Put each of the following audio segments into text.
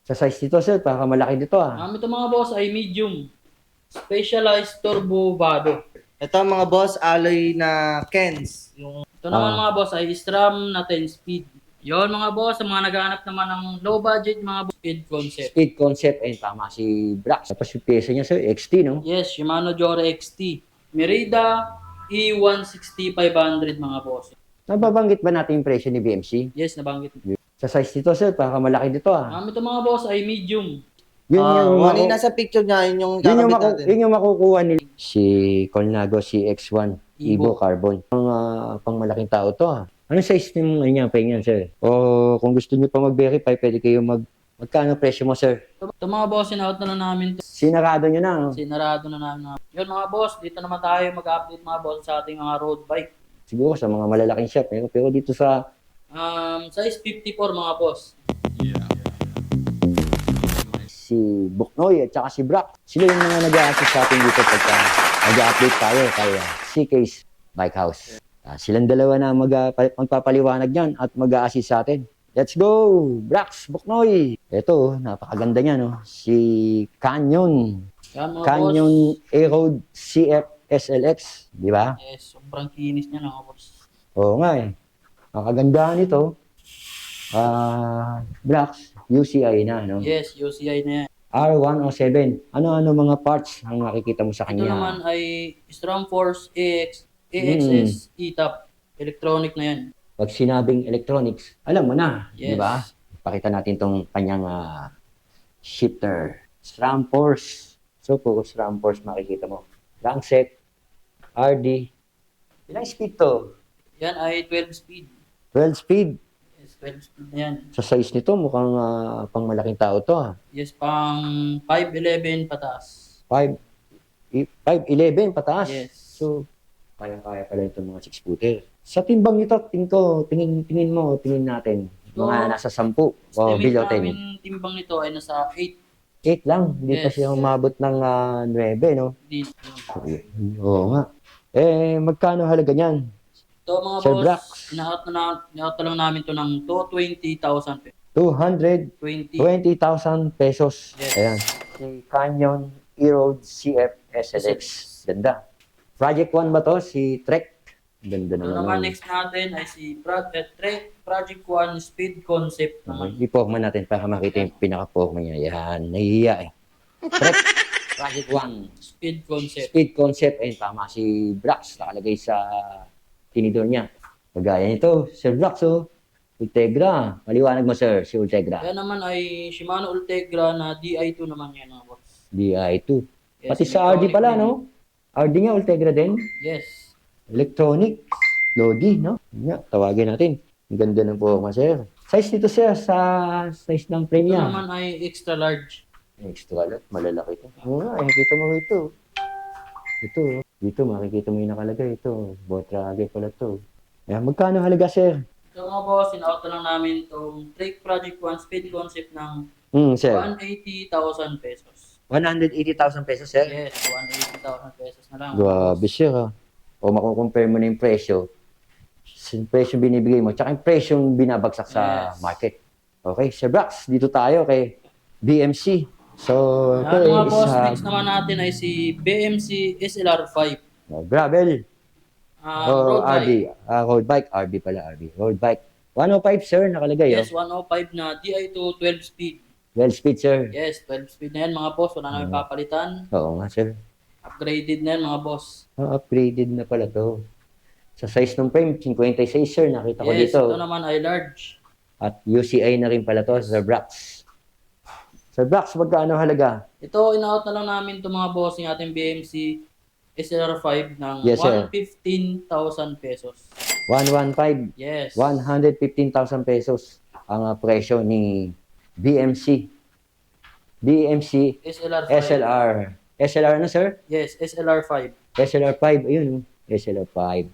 Sa size nito, sir, baka malaki dito ah. Ito mga boss ay medium. Specialized Turbo Vado. Ito mga boss, alloy na Kens. Ito naman Ah. mga boss ay SRAM na 10 speed. Yon mga boss, sa mga naghahanap naman ng low budget mga boss, speed concept. Speed concept, ayun, tama si Brax. Tapos yung pyesa niya, sir, XT, no? Yes, Shimano Jore XT. Merida E160-500 mga boss. Nababanggit ba natin yung presyo ni BMC? Yes, nabanggit. Sa size nito, sir, baka malaki dito ah. Ito mga boss ay medium. Yun yung, Ano yung nasa picture niya, yun yung yun yung, kakabit natin. yun yung makukuha ni si Colnago CX1 Evo. Evo Carbon. Pang malaking tao to ah. Anong size ng niya, pahingan, sir? O kung gusto niyo pa mag-verify, pwede kayo magkano presyo mo, sir? Ito mga boss, sinaut na namin. Sinarado niyo na, no? Sinarado na namin. Yun mga boss, dito naman tayo mag-update mga boss sa ating mga road bike. Siguro sa mga malalaking shop, pero dito sa Size 54 mga boss. si Buknoy at saka si Brock. Sila yung mga nag-a-assist sa atin dito pagka nag-update tayo kay CK's Bike House. Silang dalawa na magpapaliwanag niyan at mag-a-assist sa atin. Let's go! Brax, Buknoy! Ito, napakaganda niya, no? Si Canyon. Yan mga Canyon boss. A-Road CF SLX. Di ba? Yes, sobrang kinis niya mga boss. Oo nga eh. Ang kagandahan nito, Brax, UCI na, no? Yes, UCI na yan. R107. Ano-ano mga parts ang nakikita mo sa Ito kanya? naman ay Strongforce AXS E-Top. Electronic na yan. Pag sinabing electronics, alam mo na, di Yes. ba? Pakita natin tong kanyang shifter. SRAM Force. So, puro SRAM Force makikita mo. Crankshaft, RD. Ilang speed to? Yan ay 12 speed. 12 speed. Yes, 12 speed na yan. Sa size nito, mukhang pang malaking tao to. Yes, pang 511 pataas. 5'11 pataas. Yes. So, kaya-kaya pala itong mga 6-footer. Sa timbang nito, tingin natin. Mga nasa 10 o below 10. namin timbang nito ay nasa 8. 8 lang. Hindi pa Yes. siya umabot ng 9, no? Dito. Oo nga. Magkano halaga niyan? Ito mga Sir boss, Brax. inaot na lang namin to ng 220,000 pesos. 220,000 20. pesos. Yes. Ayan. Si Canyon E-Road CF SLX. Ganda. Project 1 ba to? Si Trek. Ganda Ito naman. naman next natin ay si Project 1 Speed Concept naman. I-forma natin para makita yung pinaka-forma niya. Yan. Nahihiya eh. Trek. Project 1. Speed Concept. Speed concept. Ayun, tama si Brax. Nakalagay sa tinidor niya. Kagaya nito, Sir Brax, oh. Ultegra. Maliwanag mo, sir, si Ultegra. Kaya naman ay Shimano Ultegra na Di2 naman yan mga boss. DI2. Yes, Pati sa RD electronic pala, din. no? RD nga, Ultegra din. Yes. Electronic. Lodi, no? Yun nga, tawagin natin. Ang ganda ng forma, sir. Size nito, sir, sa size ng frame Ito niya. naman ay extra large. Extra lot, malalaki ito. Oo nga, nakikita mo ito. Ito, oh. Dito, makikita mo yung nakalagay. Ito, Botrage pala ito. Ayan, magkano halaga, sir? So mga boss, in-out na lang namin itong Trek Project 1 Speed Concept ng Sir. 180,000 pesos. 180,000 pesos, sir? Yes, 180,000 pesos na lang. Grabe siya, ha? O makukompare mo na yung presyo. Yung presyo binibigay mo, tsaka yung presyo binabagsak sa Yes. market. Okay, Sir Brax, dito tayo kay BMC. So, ito Mga is boss, next naman natin ay si BMC SLR5. gravel. Road RD. bike. Road bike. RB pala, RB. Road bike. 105, sir, nakalagay. Yes, 105 na Di2 12 speed. Well speed, sir. Yes, 12 speed na yan mga boss. Wala namin papalitan. Oo nga, sir. Upgraded na yan mga boss. Upgraded na pala to. Sa size ng frame, 56, sir. Nakita ko Yes, dito. ito naman ay large. At UCI na rin pala to, Sir Brax. Sir Brax, magkano halaga? Ito, in-out na lang namin itong mga boss ng ating BMC SLR5 ng Yes, sir. 115,000 pesos. 115. Yes. 115,000 pesos ang presyo ni BMC. BMC SLR5. SLR. SLR na, sir? Yes, SLR5. SLR5. Ayun, SLR5.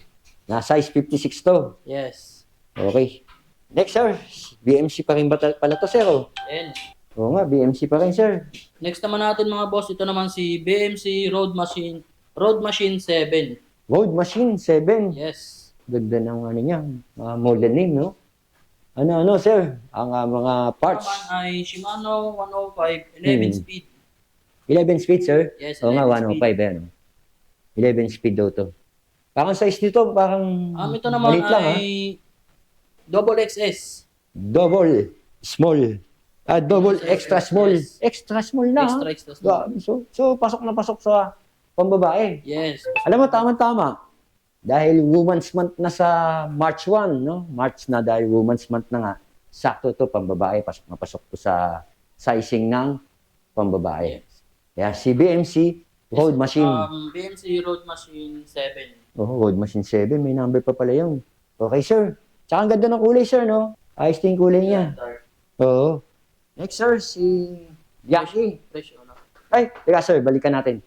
Na size 56 to. Yes. Okay. Next, sir. BMC pa rin ba pala to, sir? Oh? And Oo nga, BMC pa rin, sir. next naman natin mga boss, ito naman si BMC Road Machine 7. Road Machine 7. Yes. Ganda ng ano niya. Modern name, no? Ano, sir? Ang mga parts. Naman ay Shimano 105 11 Hmm. speed. 11 speed, sir? Yes, Oo nga, 11 105 yan. 11 speed daw to. Parang size nito, parang Ito naman maliit lang, ha? ay double XS. Double small. Double Yes, extra yes. small. Extra small na, ha? Extra small. Grabe. So, pasok na pasok sa pambabae. Yes. Alam mo, tama-tama. Dahil Women's Month na sa March 1, no? March na dahil Women's Month na nga. Sakto to, pambabae. Pasok na pasok to sa sizing ng pambabae. Yes. Kaya si BMC, Road Machine. BMC Road Machine 7. Oh, Road Machine 7, may number pa pala yun. Okay, sir. Tsaka ang ganda ng kulay, sir, no? Ayos din yung kulay niya. Dark. Oo. Next, sir, si Yaki. Presyo, no? Ay, teka, sir, balikan natin.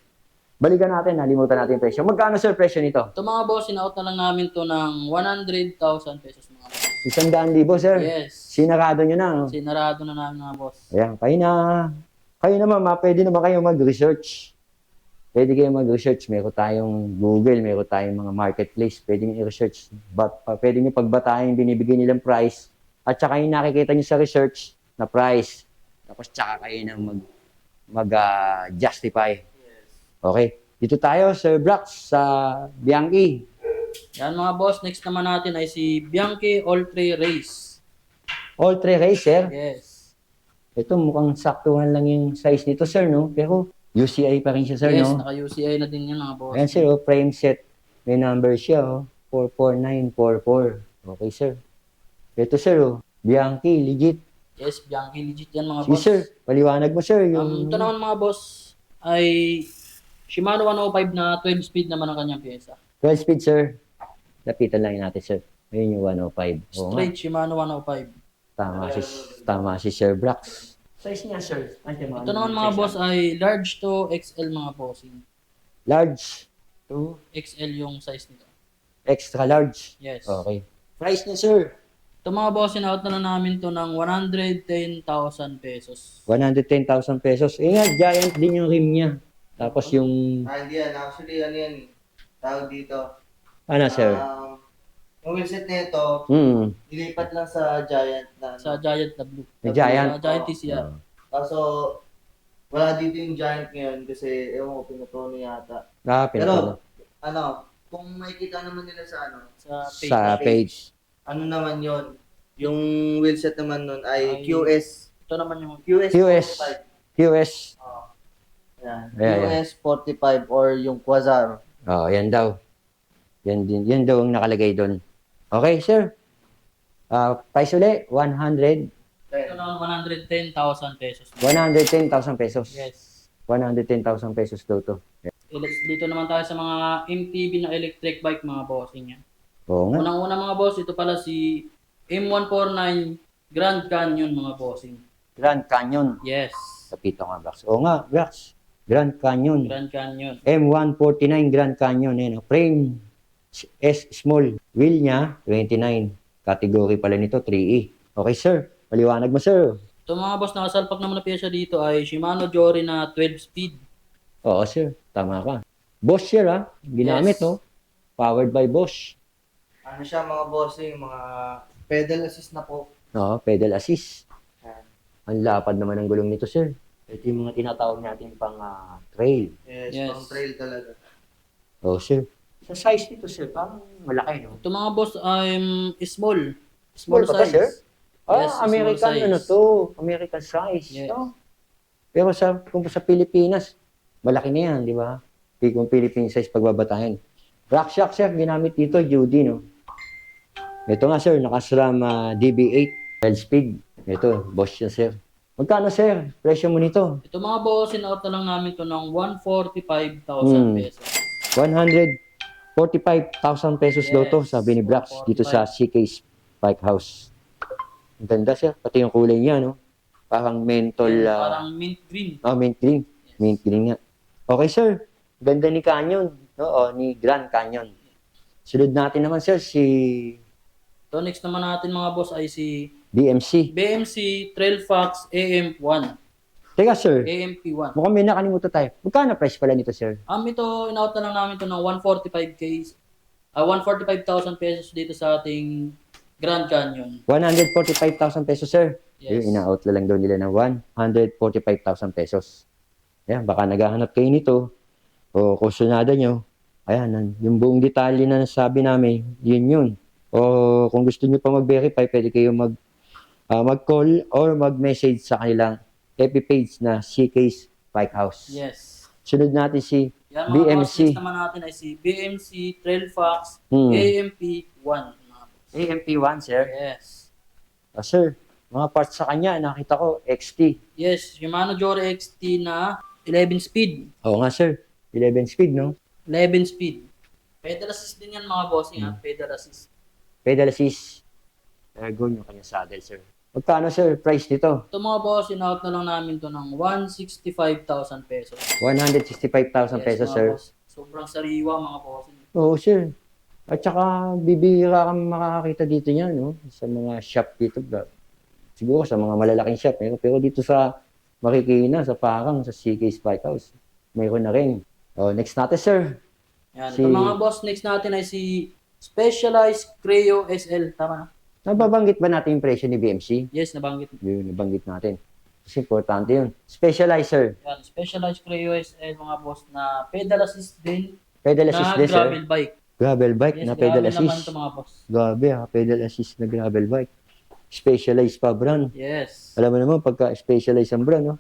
Nalimutan natin yung presyo. Magkano, sir, presyo nito? Ito mga boss, in-out na lang namin to ng 100,000 pesos mga boss. 100,000, sir. Yes. Sinarado nyo na, no? Sinarado na namin mga boss. Ayan, kayo naman, pwede naman kayo mag-research. Pwede kayo mag-research. Meron tayong Google, meron tayong mga marketplace. Pwede nyo i-research. Pwede nyo pagbatahin yung binibigay nilang price. At saka yung nakikita nyo sa research na price. Tapos tsaka kayo na mag-justify. Yes. Okay. Dito tayo, Sir Brax, sa Bianchi. Yan mga boss, next naman natin ay si Bianchi All-Tray Race. All three racer. Yes. Ito mukhang saktuhan lang yung size nito, sir, no? Pero UCI pa rin siya, sir, Yes, no? naka-UCI na din yan mga boss. Ayan, sir, frame set. May number siya, 44944. Okay, sir. Ito, sir, Bianchi, legit. Yes, Bianchi legit yan mga Sige, boss. sir, paliwanag mo, sir. Ito naman mga boss ay Shimano 105 na 12 speed naman ang kanyang pyesa. 12 speed, sir. Lapitan lang natin, sir. Ayun yung 105. Oo nga. Straight Shimano 105. Tama si Sir Brax. Size niya, sir. Ito naman mga boss ay large to XL mga bossing. Large. To XL yung size nito. Extra large. Yes. Okay. Price niya, sir. Ito mga boss, in-out na lang namin to ng 110,000 pesos. 110,000 pesos. Eh nga, giant din yung rim niya. Tapos yung, Hindi yan. Actually, ano yan. Tawag dito. ano, sir? Yung wheelset nito, nilipat lang sa Giant na. Sa Giant na blue. May Giant? Sa Giant TCR. Kaso, wala dito yung Giant ngayon kasi, ewan ko, pinutono yata. Pinapalo. Pero, ano, kung makikita naman nila sa ano, Sa page. ano naman yon, yung wheelset naman nun ay Ay, QS. Ito naman yung QS. 45. QS. Ayan. Ayan, QS 45 or yung Quasar. Oh, yan daw. Yan din. Yan daw ang nakalagay doon. Okay, sir. Price uli, 110,000 Ito naman 110,000 pesos. pesos. Yes. 110,000 pesos daw to. Dito naman tayo sa mga MTB na electric bike mga bossing yan. Oo nga. Unang-una mga boss, ito pala si M149 Grand Canyon mga bossing. Grand Canyon. Yes. Kapito nga, Brax. Oo nga, Brax. Grand Canyon. Grand Canyon. M149 Grand Canyon. Yan, frame S small. Wheel niya, 29. Category pala nito, 3E. Okay, sir. Paliwanag mo, sir. Ito mga boss, nakasalpak naman na pyesa dito ay Shimano Jory na 12 speed. Oo, sir. Tama ka. Bosch, sir, ha? Ginamit, Yes. no? Powered by Bosch. Ano siya mga bossing, mga pedal assist na po. Oo, pedal assist. Ayan. Ang lapad naman ng gulong nito, sir. Ito yung mga tinatawag natin pang trail. Yes, Yes. pang trail talaga. Oo, sir. Sa size nito, sir, parang malaki, no? Ito mga boss ay small. Small pa ba, sir? Yes, small American size. ano to? American size. Yes. No? Pero kung sa Pilipinas, malaki na yan, di ba? Kung Philippine size pagbabatahin. Rock shock, sir, ginamit dito, Judy, no? Ito nga, sir, naka-SRAM DB8, 12 speed. Ito, Bosch yan, sir. Magkano, sir? Presyo mo nito? Ito mga boss, in-out na lang namin to ng 145,000 pesos. 145,000 pesos daw to, Yes, sabi ni Brax, dito sa CK's Bike House. Ang ganda, sir. Pati yung kulay niya, no? Parang mentol, Parang mint green. mint green. Mint green nga. Okay, sir. Ganda ni Canyon. No? Ni Grand Canyon. Sunod natin naman, sir, si So next naman natin mga boss ay si BMC. BMC Trail Fox AM1. Teka, sir. AMP1. Mukhang may nakalimutan tayo. Magkano price pala nito, sir? Ito, in-out na lang namin to ng 145,000 pesos dito sa ating Grand Canyon. 145,000 pesos, sir. Yes. Yung ina-out lang daw nila ng 145,000 pesos. Ayan, baka naghahanap kayo nito o kusunada nyo. Ayan, yung buong detalye na nasabi namin, yun. O kung gusto nyo pa mag-verify, pwede kayo mag-call or mag-message sa kanilang FB page na CK's Bike House. Yes. Sunod natin si Yan mga boss, BMC. next naman natin ay si BMC Trail Fox Hmm. AMP1. Mga boss. AMP1, sir. Yes. Sir, mga parts sa kanya, nakita ko, XT. Yes, Shimano Jore XT na 11 speed. Oo nga, sir. 11 speed, no? 11 speed. Pedal assist din yan mga bossing ha. Pedal assist. Pedal assist. Ergon yung kanyang saddle, sir. Magkano, sir, price nito? Ito mga boss, in-out na lang namin to ng 165,000 pesos. 165,000 pesos, mga sir. boss. Sobrang sariwa mga bossing. Oo, sir. At saka, bibihira kang makakakita dito niyan, no? Sa mga shop dito. Siguro sa mga malalaking shop. Pero dito sa Marikina, sa Parang, sa CK's Bike House, mayroon na rin. Next natin, sir. Yan. Si- Ito mga boss, next natin ay si Specialized Creo SL. Tama na? Nababanggit ba natin yung presyo ni BMC? Yes, nabanggit. Yun, nabanggit natin. Kasi importante yun. Specializer. Yan, Specialized Creo SL mga boss na pedal assist din Pedal assist na din, sir. gravel bike. Gravel bike Yes, na pedal gravel naman assist. to mga boss. Grabe ha, pedal assist na gravel bike. Specialized pa brand. Yes. Alam mo naman, pagka specialized ang brand, no?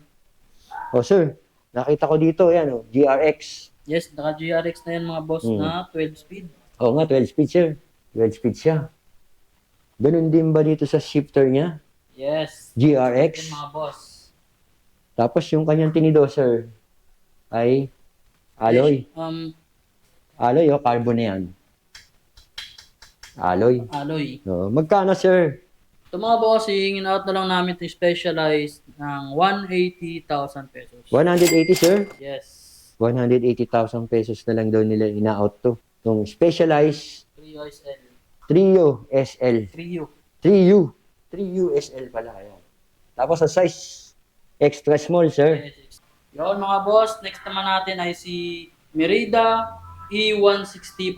Sir, nakita ko dito, yan, GRX. Yes, naka GRX na yan mga boss na 12 speed. Oo nga, 12 speed, sir. 12 speed siya. Ganun din ba dito sa shifter niya? Yes. GRX. Yan mga boss. Tapos yung kanyang tinido, sir, ay alloy. Yes, Alloy, carbon na yan. Alloy. alloy. Magkano, sir? Ito mga bossing, in-out na lang namin ito specialized ng 180,000 pesos. 180, sir? Yes. 180,000 pesos na lang daw nila ina-out to. Yung specialized Trio SL. Trio SL. Trio. 3U. 3U SL pala. Ayan. Tapos sa size extra small, sir. Yes. Yun mga boss, next naman natin ay si Merida E160-500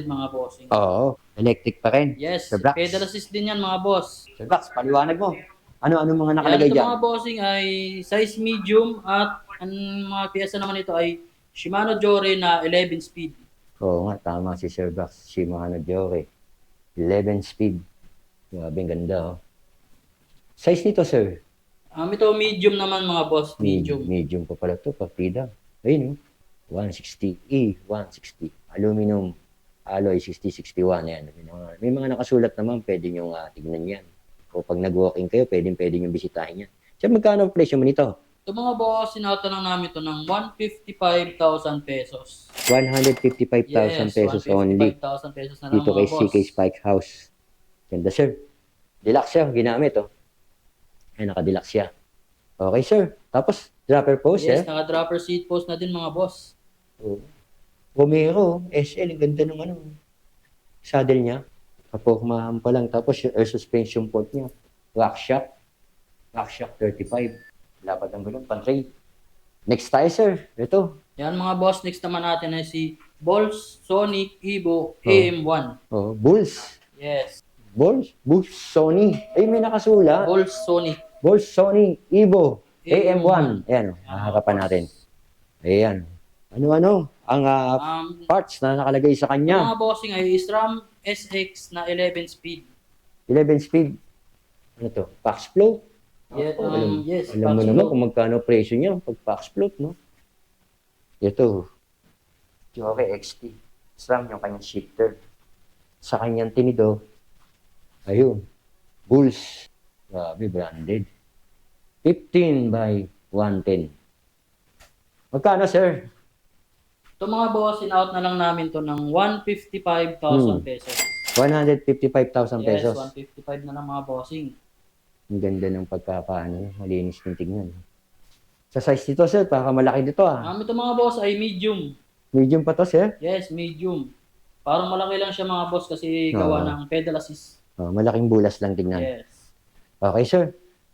mga bossing. Oo. Electric pa rin. Yes, Sir Brax. pedal assist din yan mga boss. Sir Brax, paliwanag mo. Ano mga Yan, nakalagay ito dyan? mga bossing ay size medium at ang mga piyesa naman ito ay Shimano Jore na 11 speed. Oo nga, tama si Sir Brax. Shimano Jore. 11 speed. Grabe, ang ganda, oh. Size nito, sir? Ito medium naman mga boss, medium. Medium pa pala to, partida. Ayun, 160E, 160. Aluminum alloy 6061. Yan. May mga nakasulat naman, pwede nyo tignan yan. O pag nag-walking kayo, pwede nyo bisitahin yan. So, magkano ang presyo mo nito? Ito mga boss, sinautan lang namin ito ng 155,000 pesos. 155,000 pesos only. 155,000 pesos na lang Dito mga kay boss. CK Spike House. Ganda, sir. Deluxe siya, ginamit, oh. Ay, naka-deluxe siya. Okay, sir. Tapos, dropper post, Yes, eh. naka-dropper seat post na din mga boss. Oh. Romero, SL, ang ganda ng saddle niya. Kapokmahan pa lang. Tapos yung air suspension port niya. Rockshock 35. Dapat ang gulong, pantray. Next tayo, sir. Ito. Yan mga boss, next naman natin ay si Bols Sonic Evo AM1. Bulls. Yes, Bulls Sony. Ay, may nakasula. Bols Sonic. Bulls Sony Evo AM1. AM1. Ayan, nakakapan natin. Ayan. Ano? Ang parts na nakalagay sa kanya. Mga bossing ay SRAM SX na 11 speed. 11 speed. Ano to? Pax flow? Yes, yes. Alam mo Pax naman flow. kung magkano presyo niya pag pax float, no? Ito. Jore XT. SRAM yung kanyang shifter. Sa kanyang tinido, ayun. Bulls. Grabe, branded. 15 by 110. Magkano, sir? Ito mga boss, in-out na lang namin to ng 155,000 pesos. 155,000 Yes, pesos. 155 na lang mga bossing. Ang ganda ng pagkakaano. Malinis ng tignan. Sa size nito, sir, baka malaki dito, Ito mga boss ay medium. Medium pa to, sir? Yes, medium. Parang malaki lang siya mga boss kasi gawa ng pedal assist. Malaking bulas lang tignan. Yes. Okay, sir.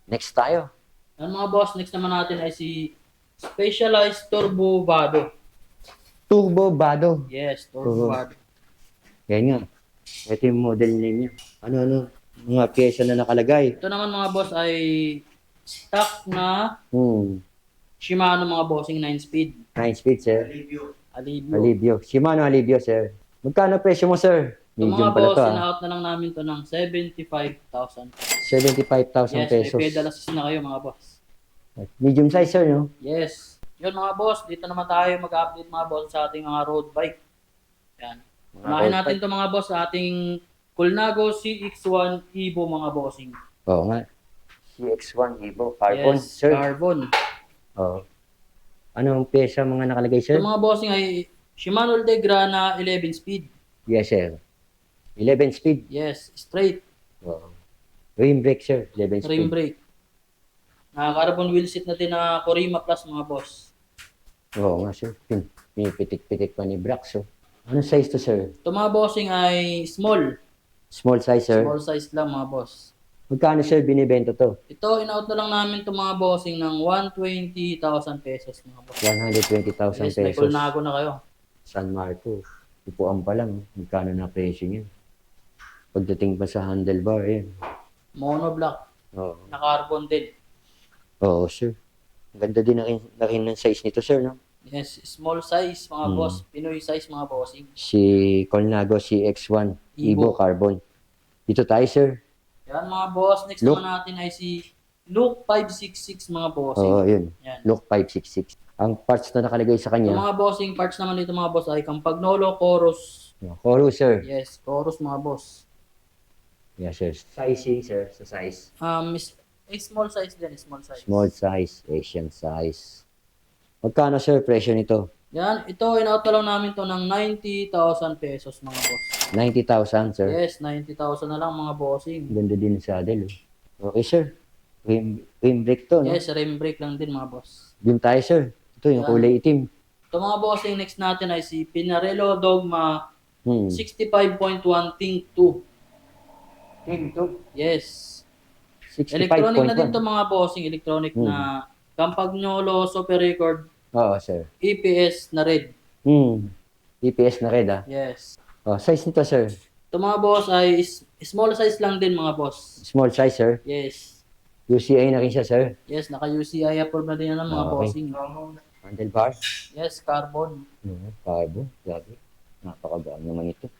Next tayo. Yan mga boss, next naman natin ay si Specialized Turbo Vado. Turbo Bado. Yes, Turbo Vado. Yan nga. Ito yung model name niya. Ano? mga pyesa na nakalagay. Ito naman mga boss ay stock na Hmm. Shimano mga bossing 9-speed. 9 speed, sir. Alivio. Alivio. Alivio. Shimano Alivio, sir. Magkano presyo mo, sir? Ito Medium mga pala boss, to, in-out na lang namin to ng 75,000. 75,000 Yes, may pesos. pedal assist na kayo mga boss. Medium size, sir, no? Yes. Yun mga boss, dito naman tayo mag-update mga boss sa ating mga road bike. Yan. Unahin natin to mga boss sa ating Colnago CX-1 Evo mga bossing. Oo nga. CX-1 Evo. Carbon, Yes, sir. carbon. Oo. Anong pyesa mga nakalagay, sir? Ito mga bossing ay Shimano Ultegra na 11 speed. Yes, sir. 11 speed. Yes, straight. Oo. Rim brake, sir. 11 speed. Rim brake. Carbon wheel seat na din na Corima Plus mga boss. Oo nga, sir. Pinipitik-pitik pa ni Brax, oh. Anong size to, sir? Ito mga bossing ay small. Small size, sir. Small size lang mga boss. Magkano, sir, binibenta to? Ito, in-out na lang namin ito mga bossing ng 120,000 pesos mga boss. 120,000 Yes, may pesos. Colnago na kayo. San Marcos. Upuan pa lang. Magkano na presyo niya? Pagdating pa sa handlebar, yan. Monoblock. Oo. Na carbon din. Oo, sir. Ang ganda din na rin ng size nito, sir, no? Yes, small size mga boss. Pinoy size mga bossing. Si Colnago CX-1 Evo Evo. Carbon. Dito tayo, sir. Yan mga boss. Next Look. naman natin ay si Luke 566 mga bossing. Oo, yun. Yan. Look 566. Ang parts na nakalagay sa Yung kanya, mga bossing parts naman dito mga boss ay Campagnolo, Chorus. Chorus, sir. Yes, Chorus mga boss. Yes, sir. Sizing, sir, sa size. Small size din, small size. Small size, Asian size. Magkano, sir, presyo nito? Yan, ito, in-out na lang namin to ng 90,000 pesos mga boss. 90,000, sir. Yes, 90,000 na lang mga bossing. Ganda din ng saddle, oh. Okay, sir. Rim brake to, no? Yes, rim brake lang din mga boss. Dun tayo, sir. Ito, yung Yan. kulay itim. Ito mga bossing, next natin ay si Pinarello Dogma Hmm. 65.1 Think 2. Team to. Yes. Electronic na din 65.1. to mga bossing, electronic na Campagnolo Super Record Oo, sir. EPS na red. EPS na red, ah. Yes. Oh, size nito, sir. Ito mga boss ay small size lang din mga boss. Small size, sir. Yes. UCI na rin siya, sir. Yes, naka-UCI approve na din yan ng mga Okay. bossing. Handlebar. Yes, carbon. Carbon. Grabe. Napakagaan naman ito.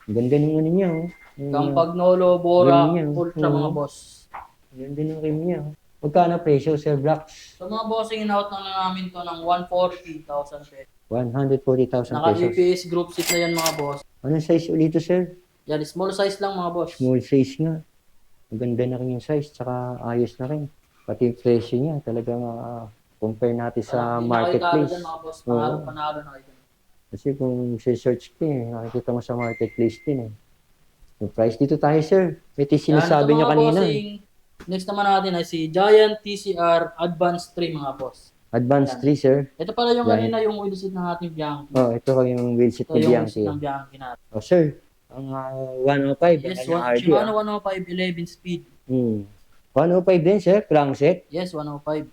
Ang ganda ng ano niya, oh. Campagnolo, Bora, Ganyan. Ultra mga boss. Ang ganda ng rim niya, oh. Magkano presyo, sir, Brax? So mga bossing, in-out na namin to ng 140,000 pesos. 140,000 pesos. Naka-UPS group seat na yan mga boss. Anong size ulit ito, sir? Yan, small size lang mga boss. Small size nga. Ang ganda na rin yung size, tsaka ayos na rin. Pati yung presyo niya, talagang compare natin sa Hindi na kayo talo marketplace. dyan, mga boss. Oo. Panalo na kayo dyan. Kasi kung search ko nakikita mo sa marketplace din, Yung price dito tayo, sir. Ito yung sinasabi Yan, niyo ito mga kanina. bossing, next naman natin ay si Giant TCR Advanced 3 mga boss. Advanced Yan. 3, sir. Ito pala yung Giant. kanina yung wheelset ng ating Bianchi. Oh, ito yung wheelset Ito ni yung Bianchi. wheelset ng Bianchi natin. Oh, sir. Ang 105. Yes, ang RD, Shimano 105 11 speed. 105 din, sir. Crankset. Yes, 105.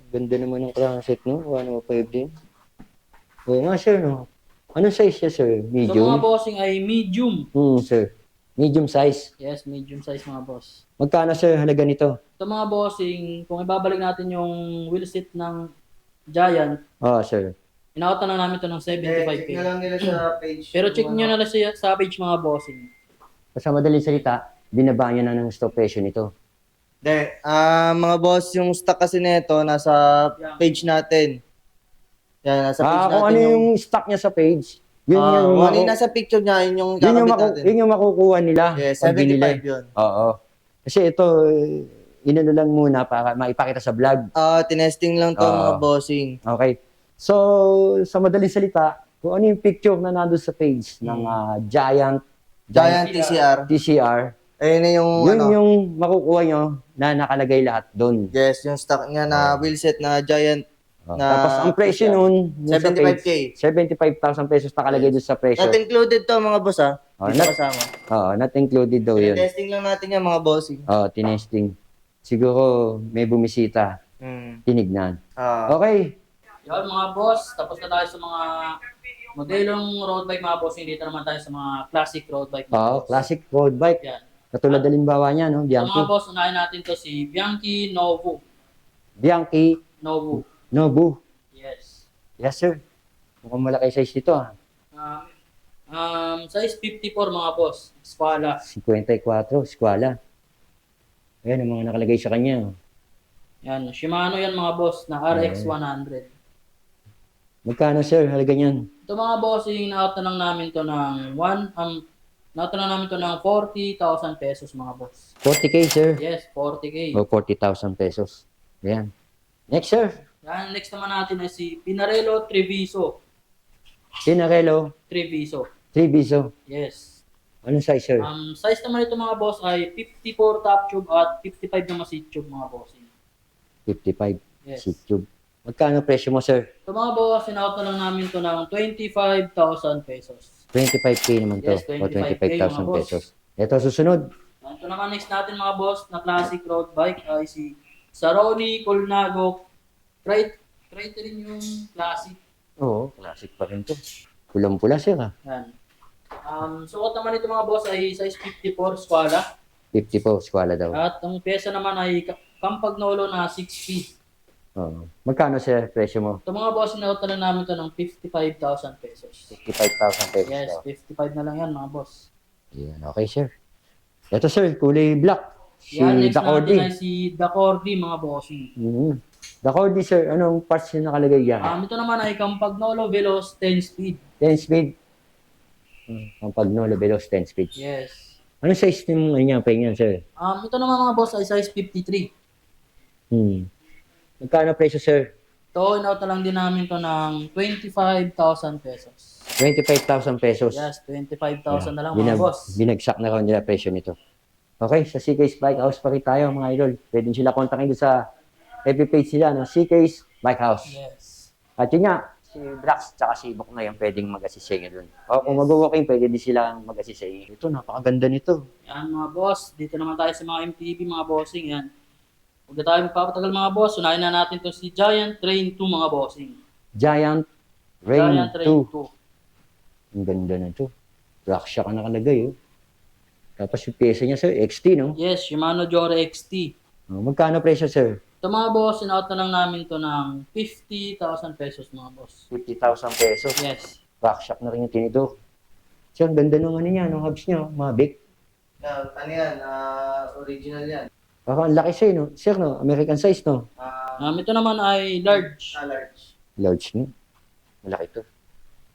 Ganda naman ng crankset, no? 105 din. Oo nga, sir, no? Anong size siya, sir? So mga Medium? bossing ay medium. Sir. Medium size. Yes, medium size mga boss. Magkano, sir, halaga nito? Ito mga bossing, kung ibabalik natin yung wheelset ng Giant, Oh, sir. in-out na lang namin ito ng Check 75k. na lang nila sa page. Pero check nyo na lang sa page mga bossing. Sa madaling salita, binaba niya na ng stock presyo nito. Hindi. Mga boss, yung stock kasi nito nasa page natin. Yan, nasa page Kung natin ano yung stock niya sa page, yun yung, ano yung nasa picture niya, yun yung yun, yung kakabit natin. yun yung makukuha nila. Yes, pag binili. 75 yun. Oo. Kasi ito, inano lang muna para maipakita sa vlog. Tinesting lang to mga bossing. Okay. So, sa madaling salita, kung ano yung picture na nandun sa page ng Giant Giant TCR. TCR, Ayun na yung yun yung makukuha nyo na nakalagay lahat doon. Yes, yung stock niya na wheelset na Giant. Na Tapos ang presyo TCR. nun, yung sa 75K. page, 75,000 pesos nakalagay doon sa presyo. Not included to mga boss Dito not- kasama. Oo, not included daw yun. Testing lang natin yan mga bossing. Tinesting. Siguro may bumisita, tinignan. Okay. Yun mga boss, tapos na tayo sa mga modelong road bike mga bossing. Dito naman tayo sa mga classic road bike mga boss. Classic road bike. Yan. Katulad halimbawa niya, no? So, Bianchi. mga boss, unahin natin to si Bianchi Novo. Bianchi Novo. Nobu. Yes. Yes, sir. Mukhang malaki size nito, ah. Size 54 mga boss. Eskwala. 54, skwala. Ayan, ang mga nakalagay sa kanya. Yan. Shimano yan mga boss na RX 100. Magkano, sir? Halaga niyan? Ito mga bossing, na-out na lang namin to ng 40,000 pesos mga boss. 40K, sir. Yes, 40K. O 40,000 pesos. Ayan. Next, sir. Yan, next naman natin ay si Pinarello Treviso. Pinarello, Treviso. 3 biso. Yes. Anong size, sir? Size naman ito mga boss ay 54 top tube at 55 na masit tube mga bossing. 55. Yes. Seat tube. Magkano presyo mo, sir? Ito mga boss, in-out na lang namin to ng 25,000 pesos. 25K naman to. Yes, O 25K 25,000 mga boss. pesos. Ito, susunod. Ito naman next natin mga boss na classic road bike ay si Saroni Colnago. Criterion yung classic. Oo, classic pa rin to. Pulang-pula, sir, ah. Yan. Suot naman ito mga boss ay size 54 squala. 54, skwala daw. At ang pyesa naman ay Campagnolo na 6 feet. Oo. Magkano, sir, presyo mo? Ito mga boss, in-out na lang namin ito ng 55,000 pesos. 55,000 pesos Yes, daw. 55 na lang yan mga boss. Yan, okay, sir. Ito, sir, kulay black. Si Yan, next Dacordi. natin ay si Dacordi mga bossing. Dacordi, sir, anong parts yung nakalagay yan? Ito naman ay Campagnolo Veloz 10 speed. 10 speed. Ang Pagnolo Veloz 10 speed. Yes. Anong size yung ano niya, pahinga, sir? Ito naman mga boss ay size 53. Magkano presyo, sir? Ito, in-out na lang din namin to ng 25,000 pesos. 25,000 pesos. Yes, 25,000 na lang mga boss. Binagsak na raw nila presyo nito. Okay, sa CK's Bike House pa rin tayo, mga idol. Pwede nyo sila kontakin doon sa FB page nila, no? CK's Bike House. Yes. At yun nga, si Brax tsaka si Bok na yung pwedeng mag-assist sa inyo doon. O kung mag-walking, pwede din sila mag-assist sa inyo. Ito, napakaganda nito. Yan mga boss, dito naman tayo sa mga MTB mga bossing. Yan. Huwag na tayo magpapatagal mga boss. Unahin na natin to si Giant Train 2 mga bossing. Giant Rain Giant Train 2. 2. Ang ganda na ito. Brax siya ka nakalagay, oh. Tapos yung pyesa niya, sir, XT, no? Yes, Shimano Jore XT. Magkano presyo, sir? Ito mga boss, in-out na lang namin to ng 50,000 pesos mga boss. 50,000 pesos. Yes. Backshop na rin yung tinidor. Sir, ang ganda ng ano niya, ng hubs niya, Mavic. Ano yan? Original yan. Baka ang laki siya, no? Sir, no? American size, no? Ito naman ay large. Large. Large, no? Malaki to.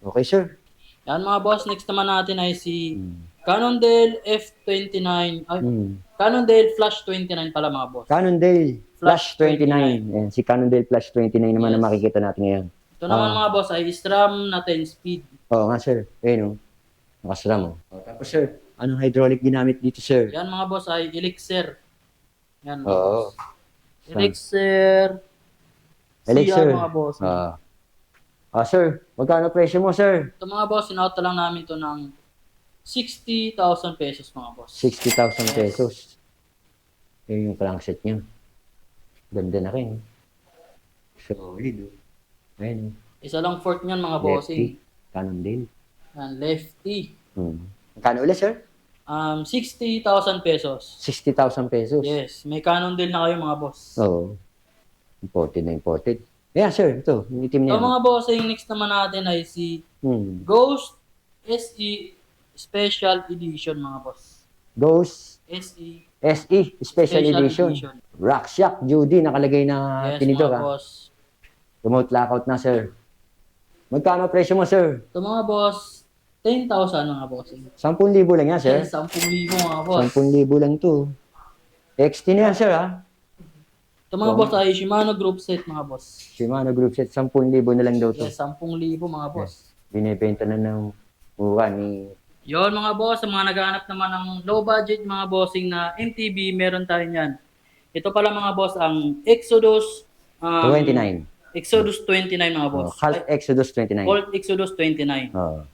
Okay, sir. Yan mga boss, next naman natin ay si Cannondale F29. Ay, Cannondale Flash 29 pala mga boss. Cannondale Flash 29. Ayan, si Cannondale Flash 29 naman Yes. na makikita natin ngayon. Ito naman mga boss ay SRAM na 10 speed. Oo nga, sir. Ayun, no? Nakasram, oh. Tapos, sir, anong hydraulic ginamit dito, sir? Yan mga boss ay Elixir. Yan mga Oo. boss. Elixir. Elixir. Mga boss. Sir, magkano presyo mo, sir? Ito mga boss, in-out na lang namin to ng 60,000 pesos mga boss. 60,000 pesos. Yun yung crankset niya. Ganda na rin. Solid, oh. Ayun, oh. Isa lang fort niyan mga Lefty. bossing. Cannondale. Yan, lefty. Magkano ulit, sir? 60,000 pesos. 60,000 pesos. Yes, may Cannondale na kayo mga boss. Oo. Imported na imported. Yeah, sir. Ito, yung itim niya. So mga bossing, next naman natin ay si Ghost SE Special Edition mga boss. Ghost SE SE Special Edition. Rockshock Judy, nakalagay na Yes tinidor, mga ha? boss. Remote lockout na, sir. Magkano presyo mo, sir? Ito mga boss, 10,000 mga bossing. 10,000 lang yan, sir. Yes, 10,000 mga boss. 10,000 lang to. XT na yan, sir, ha? Ito mga boss ay Shimano Group Set mga boss. Shimano Group Set, 10,000 na lang daw to. Yes, 10,000 mga boss. Binibenta na ng mura ni... Yon mga boss, sa mga naghahanap naman ng low budget mga bossing na MTB, meron tayo niyan. Ito pala mga boss ang Exodus 29. Exodus 29 mga boss. Half Exodus 29. Colt Exodus 29. Oo.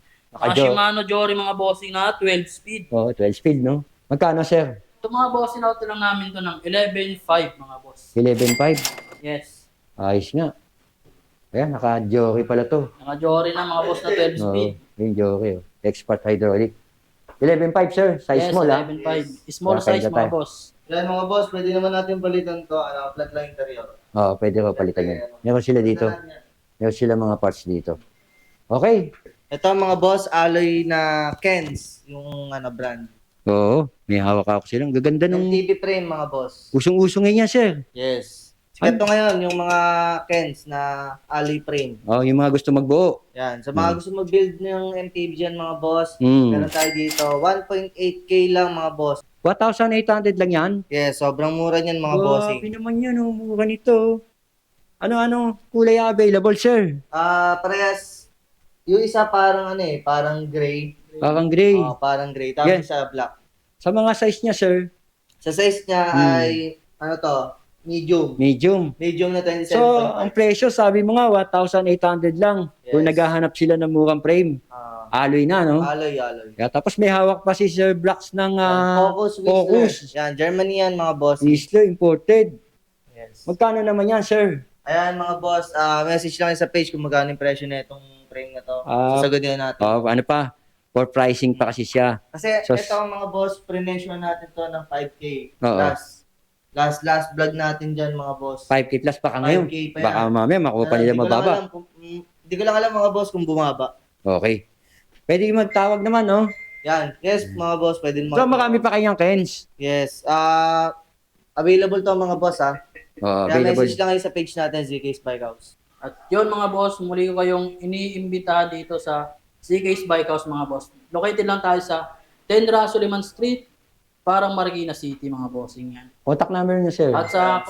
Shimano Jory mga bossing na 12 speed. Oo, 12 speed, no? Magkano, sir? Ito mga bossing out lang namin to ng 11.5 mga boss. 11,500. Yes. Ayos nga. Ayan, naka-jockey pala to. Naka Jory na mga boss na 12 speed. Yung jockey, oh. Expert hydraulic. 11.5 sir, size Yes, small ha. 11.5. Small Kaya size pwede mga tayo. boss. Yan mga boss, pwede naman natin palitan to. Flat lang interior. Oo, pwede ko palitan yan. Meron sila dito. Meron sila mga parts dito. Okay. Ito mga boss, alloy na Kens, yung brand. Oo, may hawak ako silang. Gaganda Yung nung TV frame mga boss. usong-usong ngayon yan, sir. Yes. Sikat to ngayon, yung mga Kens na alloy frame. Oh, yung mga gusto magbuo. Yan. Sa mga gusto mag-build ng MTV dyan mga boss, Mm. meron tayo dito. 1.8K lang mga boss. 1,800 lang yan. Yes, sobrang mura niyan mga Grabe bossing. naman yan, oh. Mura nito. Ano kulay available, sir? Parehas. Yung isa parang parang gray. Parang gray. Parang gray. Tapos Yes. isa black. Sa mga size niya, sir, Sa size niya ay, medium. medium. Medium na 27.5. So, ang presyo, sabi mo nga, 1,800 lang. Kung Yes. naghahanap sila ng murang frame. Alloy na, no? Alloy. Kaya, tapos may hawak pa si Sir Blacks ng Focus. Focus. Yan, Germany yan mga boss. Whistler imported. Yes. Magkano naman yan, sir? Ayan mga boss, message lang sa page kung magkano yung presyo na itong frame na to. Sasagutin natin. Ano pa? For pricing pa kasi siya. Kasi So, ito mga boss, pre-mention natin to ng 5K. Oo. Last vlog natin dyan mga boss. 5K plus pa ka ngayon. 5K pa yan. Baka mamaya makuha pa nila mababa. Hindi ko lang alam mga boss kung bumaba. Okay. Pwede magtawag naman, no? Yan. Yes, mga boss, pwede mo. So, marami pa kayang Kens. Yes. Available to mga boss ha. Oo, Kaya available. message lang kayo sa page natin, ZK's Bike House. At yun mga boss, muli ko kayong iniimbita dito sa CK's Bike House mga boss. Located lang tayo sa 10 Suliman Street, parang Marikina City mga bossing yan. Contact number niya, sir. At sa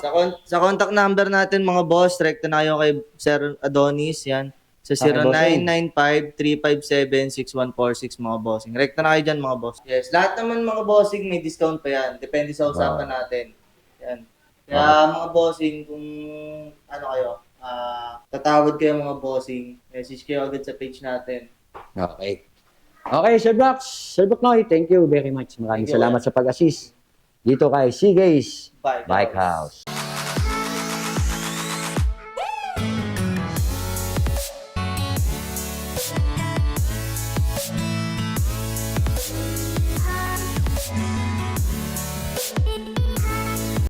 Sa contact number natin mga boss, direct na kayo kay Sir Adonis, yan. Sa Okay, bossing. 0995-357-6146 mga bossing. Direct na kayo dyan mga boss. Yes, lahat naman mga bossing may discount pa yan. Depende sa usapan natin. Yan. Kaya mga bossing, kung tatawad kayo mga bossing, message kayo agad sa page natin. Okay. Okay, Sir Blacks. Sir Buknoy, thank you very much. Maraming Thank you, salamat sa pag-assist dito kay Seagaze Bike Bike House.